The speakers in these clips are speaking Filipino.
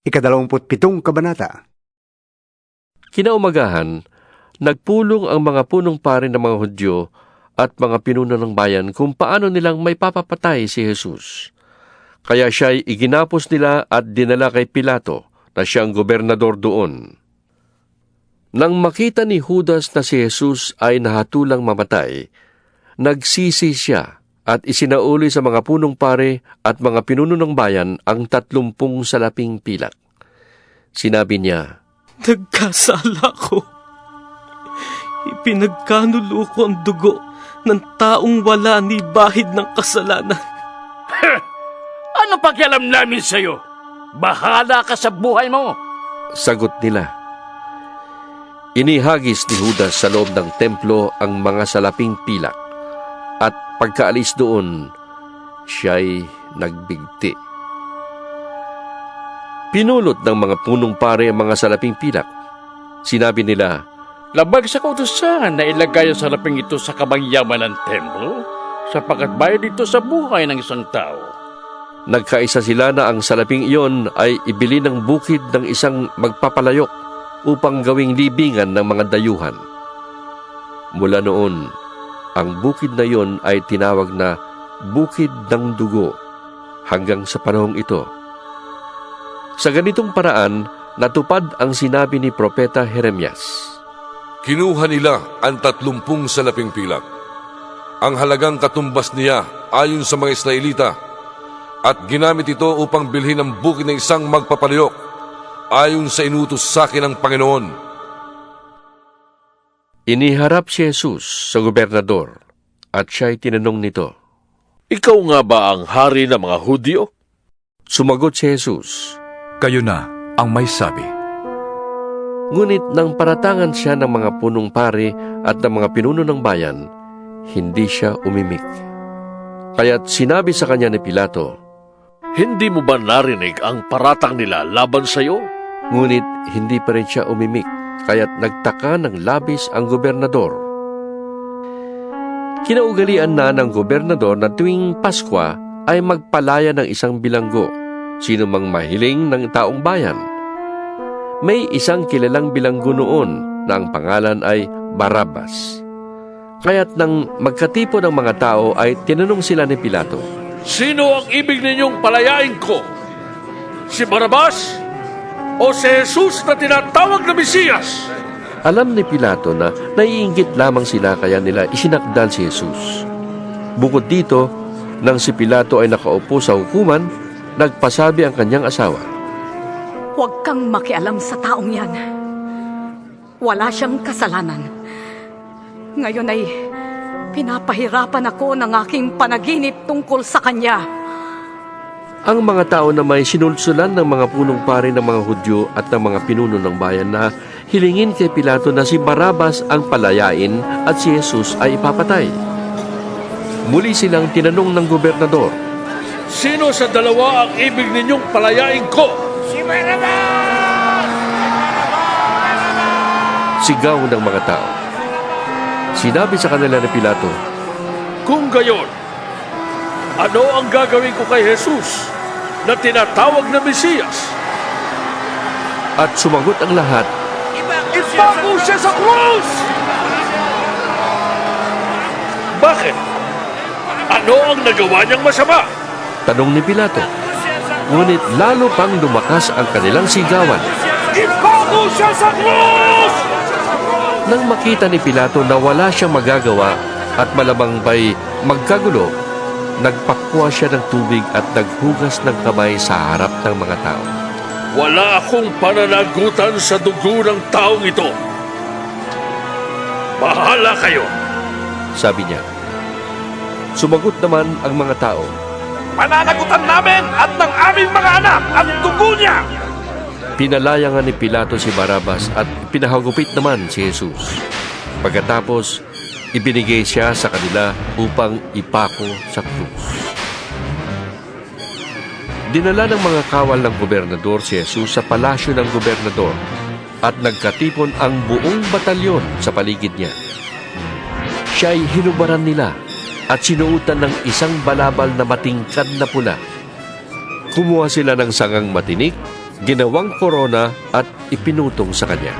Ikadalawamputpitong kabanata. Kinaumagahan, nagpulong ang mga punong pari ng mga Hudyo at mga pinuno ng bayan kung paano nilang may papapatay si Jesus. Kaya siya'y iginapos nila at dinala kay Pilato na siyang gobernador doon. Nang makita ni Judas na si Jesus ay nahatulang mamatay, nagsisi siya at isinauli sa mga punong pare at mga pinuno ng bayan ang 30 salaping pilak. Sinabi niya, Nagkasala ko. Ipinagkanulo ko ang dugo ng taong wala ni bahid ng kasalanan. Ano pakialam namin sa'yo? Bahala ka sa buhay mo! sagot nila. Inihagis ni Judas sa loob ng templo ang mga salaping pilak at pagkaalis doon, siya'y nagbigti. Pinulot ng mga punong pare ang mga salaping pilak. Sinabi nila, Labag sa kautusan na ilagay ang salaping ito sa kabangyaman ng templo sapagkat bayad ito sa buhay ng isang tao. nagkaisa sila na ang salaping iyon ay ibili ng bukid ng isang magpapalayok upang gawing libingan ng mga dayuhan. Mula noon, ang bukid na iyon ay tinawag na Bukid ng Dugo hanggang sa panahong ito. Sa ganitong paraan, natupad ang sinabi ni Propeta Jeremias. Kinuha nila ang 30 salaping pilak. Ang halagang katumbas niya ayon sa mga Israelita at ginamit ito upang bilhin ang bukid ng isang magpapalayok ayon sa inutos sa akin ng Panginoon. Iniharap si Jesus sa gobernador at siya'y tinanong nito. Ikaw nga ba ang hari ng mga Hudyo? Sumagot si Jesus. Kayo na ang may sabi. Ngunit nang paratangan siya ng mga punong pari at ng mga pinuno ng bayan, hindi siya umimik. Kaya't sinabi sa kanya ni Pilato, Hindi mo ba narinig ang paratang nila laban sa'yo? ngunit hindi pa rin siya umimik, kaya't nagtaka ng labis ang gobernador. Kinaugalian na ng gobernador na tuwing Paskwa ay magpalaya ng isang bilanggo, sino mang mahiling ng taong bayan. May isang kilalang bilanggo noon na ang pangalan ay Barabbas. Kaya't nang magkatipon ng mga tao ay tinanong sila ni Pilato, Sino ang ibig ninyong palayain ko? Si Barabas o si Jesus na tinatawag na Mesiyas? Alam ni Pilato na naiinggit lamang sila kaya nila isinakdal si Jesus. Bukod dito, nang si Pilato ay nakaupo sa hukuman, nagpasabi ang kanyang asawa, Huwag kang makialam sa taong yan. Wala siyang kasalanan. Ngayon ay pinapahirapan ako ng aking panaginip tungkol sa kanya. Ang mga tao na may sinulsulan ng mga punong pari ng mga Hudyo at ng mga pinuno ng bayan na hilingin kay Pilato na si Barabbas ang palayain at si Jesus ay ipapatay. Muli silang tinanong ng gobernador, Sino sa dalawa ang ibig ninyong palayain ko? sigaw ng mga tao. Sinabi sa kanila ni Pilato, Kung gayon, ano ang gagawin ko kay Jesus na tinatawag na Mesiyas? at sumagot ang lahat, Ipako siya sa krus! Bakit? Ano ang nagawa niyang masama? tanong ni Pilato. Ngunit lalo pang lumakas ang kanilang sigawan. Ipako siya sa krus! Nang makita ni Pilato na wala siyang magagawa at malamang ba'y magkagulo, nagpakwa siya ng tubig at naghugas ng kamay sa harap ng mga tao. Wala akong pananagutan sa dugo ng taong ito. Bahala kayo. Sabi niya. Sumagot naman ang mga tao. Pananagutan namin at ng aming mga anak ang dugo niya. Pinalaya nga ni Pilato si Barabbas at pinahagupit naman si Jesus. Pagkatapos, ibinigay siya sa kanila upang ipako sa krus. Dinala ng mga kawal ng gobernador si Jesus sa palasyo ng gobernador at nagkatipon ang buong batalyon sa paligid niya. Siya'y hinubaran nila at sinuutan ng isang balabal na matingkad na pula. Kumuha sila ng sangang matinik ginawang korona at ipinutong sa kanya.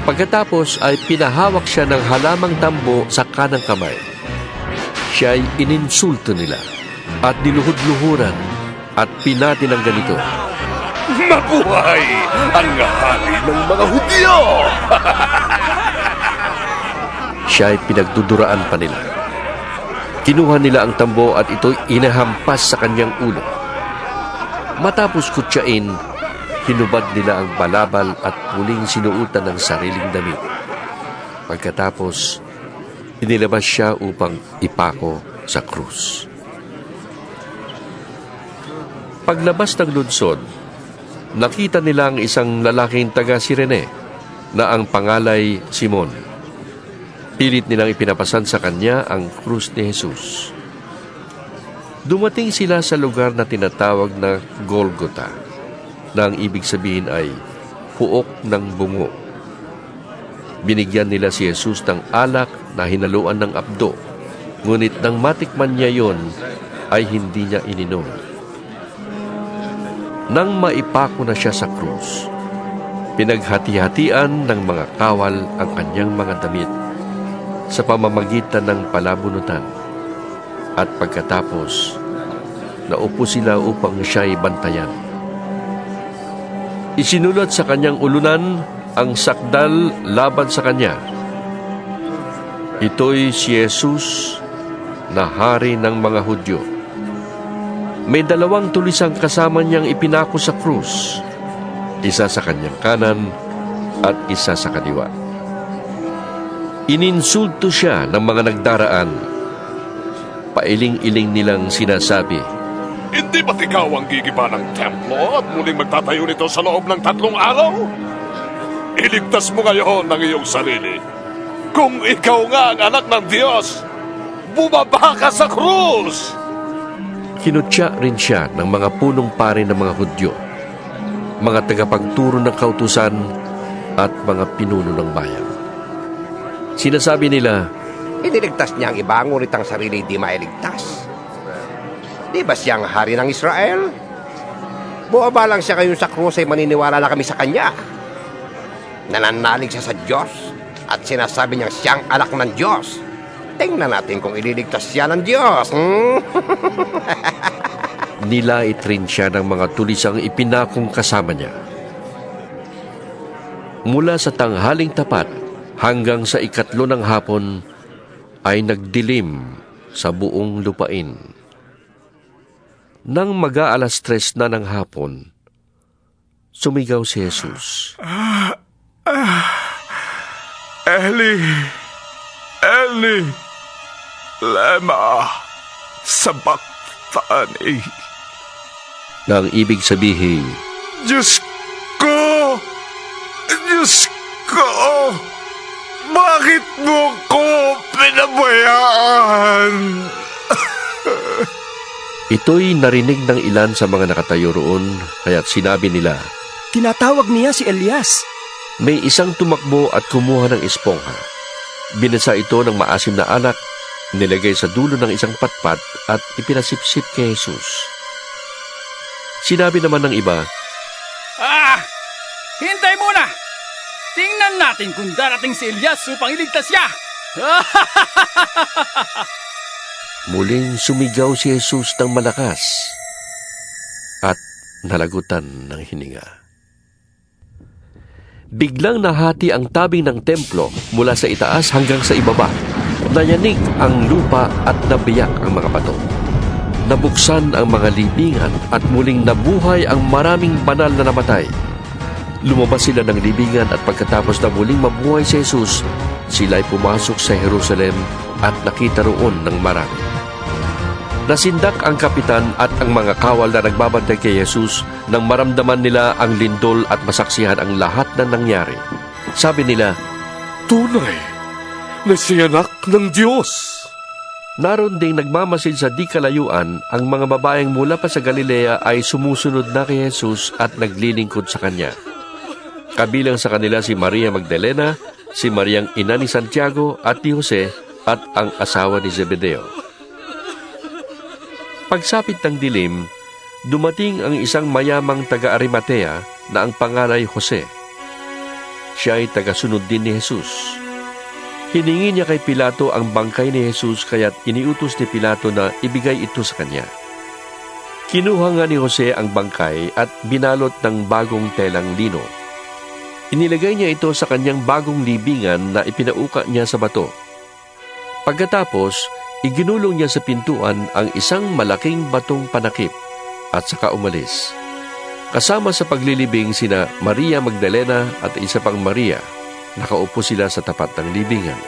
Pagkatapos ay pinahawak siya ng halamang tambo sa kanang kamay. Siya ay ininsulto nila at niluhod-luhuran at pinati ng ganito. Mabuhay ang hari ng mga Hudyo! Siya ay pinagduduraan pa nila. Kinuha nila ang tambo at ito'y inahampas sa kanyang ulo. Matapos kutsain, hinubad nila ang balabal at muling sinuutan ng sariling damit. Pagkatapos, inilabas siya upang ipako sa krus. Paglabas ng lunsod, nakita nila ang isang lalaking taga-Sirene na ang pangalay Simon. Pilit nilang ipinapasan sa kanya ang krus ni Jesus. Dumating sila sa lugar na tinatawag na Golgota, na ang ibig sabihin ay puok ng bungo. Binigyan nila si Jesus ng alak na hinaluan ng abdo, ngunit nang matikman niya yon, ay hindi niya ininom. Nang maipako na siya sa krus, pinaghati-hatian ng mga kawal ang kanyang mga damit sa pamamagitan ng palabunutan. At pagkatapos, naupo sila upang siya'y bantayan. Isinulat sa kanyang ulunan ang sakdal laban sa kanya. Ito'y si Jesus na hari ng mga Hudyo. May 2 tulisang kasama niyang ipinako sa krus, isa sa kanyang kanan at isa sa kaliwa. Ininsulto siya ng mga nagdaraan. Pailing-iling nilang sinasabi, Hindi ba't ikaw ang gigiba ng templo at muling magtatayo nito sa loob ng 3 araw? Iligtas mo ngayon ang iyong sarili. Kung ikaw nga ang anak ng Diyos, bumaba ka sa krus! Kinutya rin siya ng mga punong pari ng mga Hudyo, mga tagapagturo ng kautusan at mga pinuno ng bayan. Sinasabi nila, Iniligtas niya ang iba, ngunit ang sarili di mailigtas. Di ba siyang hari ng Israel? Buwaba lang siya ngayon sa krus ay maniniwala na kami sa kanya. Nananalig siya sa Diyos at sinasabi niyang siyang anak ng Diyos. Tingnan natin kung ililigtas siya ng Diyos. nilait rin siya ng mga tulisang ipinakong kasama niya. Mula sa tanghaling tapat hanggang sa 3 ng hapon ay nagdilim sa buong lupain. Nang mag-aalas 3 na ng hapon, sumigaw si Jesus. Eli, Eli, lema sabachthani. Na ang ibig sabihin, Diyos ko, bakit mo ko pinabayaan? ito'y narinig ng ilan sa mga nakatayo roon, kaya't sinabi nila, Tinatawag niya si Elias. may isang tumakbo at kumuha ng espongha. Binasa ito ng maasim na alak, nilagay sa dulo ng isang patpat at ipinasipsip kay Jesus. Sinabi naman ng iba, Hintay muna! Tingnan natin kung darating si Elias upang iligtas siya! muling sumigaw si Jesus ng malakas at nalagutan ng hininga. Biglang nahati ang tabing ng templo mula sa itaas hanggang sa ibaba. Nayanig ang lupa at nabiyak ang mga bato. Nabuksan ang mga libingan at muling nabuhay ang maraming banal na namatay. Lumabas sila ng libingan at pagkatapos na muling mabuhay si Jesus, sila'y pumasok sa Jerusalem at nakita roon ng marami. Nasindak ang kapitan at ang mga kawal na nagbabantay kay Jesus nang maramdaman nila ang lindol at masaksihan ang lahat na nangyari. Sabi nila, Tunay na siya anak ng Diyos. naroon ding nagmamasid sa di kalayuan ang mga babaeng mula pa sa Galilea ay sumusunod na kay Jesus at naglilingkod sa kanya. Kabilang sa kanila si Maria Magdalena, si Mariang ina ni Santiago at ni Jose at ang asawa ni Zebedeo. Pagsapit ng dilim, dumating ang isang mayamang taga-Arimatea na ang pangalay Jose. Siya ay tagasunod din ni Jesus. Hiningi niya kay Pilato ang bangkay ni Jesus kaya't iniutos ni Pilato na ibigay ito sa kanya. Kinuha nga ni Jose ang bangkay at binalot ng bagong telang lino. Inilagay niya ito sa kanyang bagong libingan na ipinauka niya sa bato. Pagkatapos, iginulong niya sa pintuan ang isang malaking batong panakip at saka umalis. Kasama sa paglilibing sina Maria Magdalena at isa pang Maria. Nakaupo sila sa tapat ng libingan.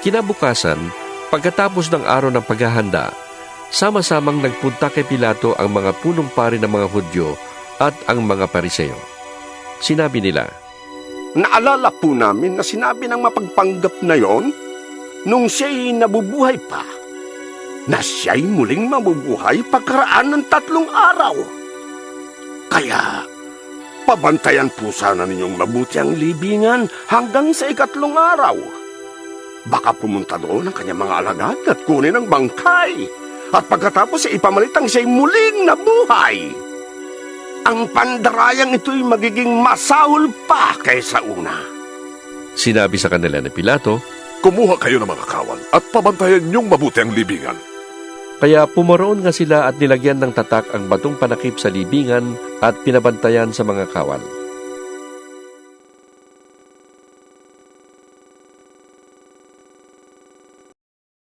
Kinabukasan, pagkatapos ng araw ng paghahanda, sama-samang nagpunta kay Pilato ang mga punong pari ng mga Hudyo at ang mga Pariseo. Sinabi nila, Naalala po namin na sinabi ng mapagpanggap na yon nung siya'y nabubuhay pa, na siya'y muling mabubuhay pagkaraan ng 3 araw. Kaya, pabantayan po sana ninyong mabuti ang libingan hanggang sa 3 araw. Baka pumunta doon ang kanyang mga alagad at kunin ang bangkay. At pagkatapos ay ipamalit ang siya'y muling nabuhay. Ang pandarayang ito'y magiging masahol pa kaysa una. sinabi sa kanila ni Pilato, Kumuha kayo ng mga kawal at pabantayan niyong mabuti ang libingan. kaya pumaroon nga sila at nilagyan ng tatak ang batong panakip sa libingan at pinabantayan sa mga kawal.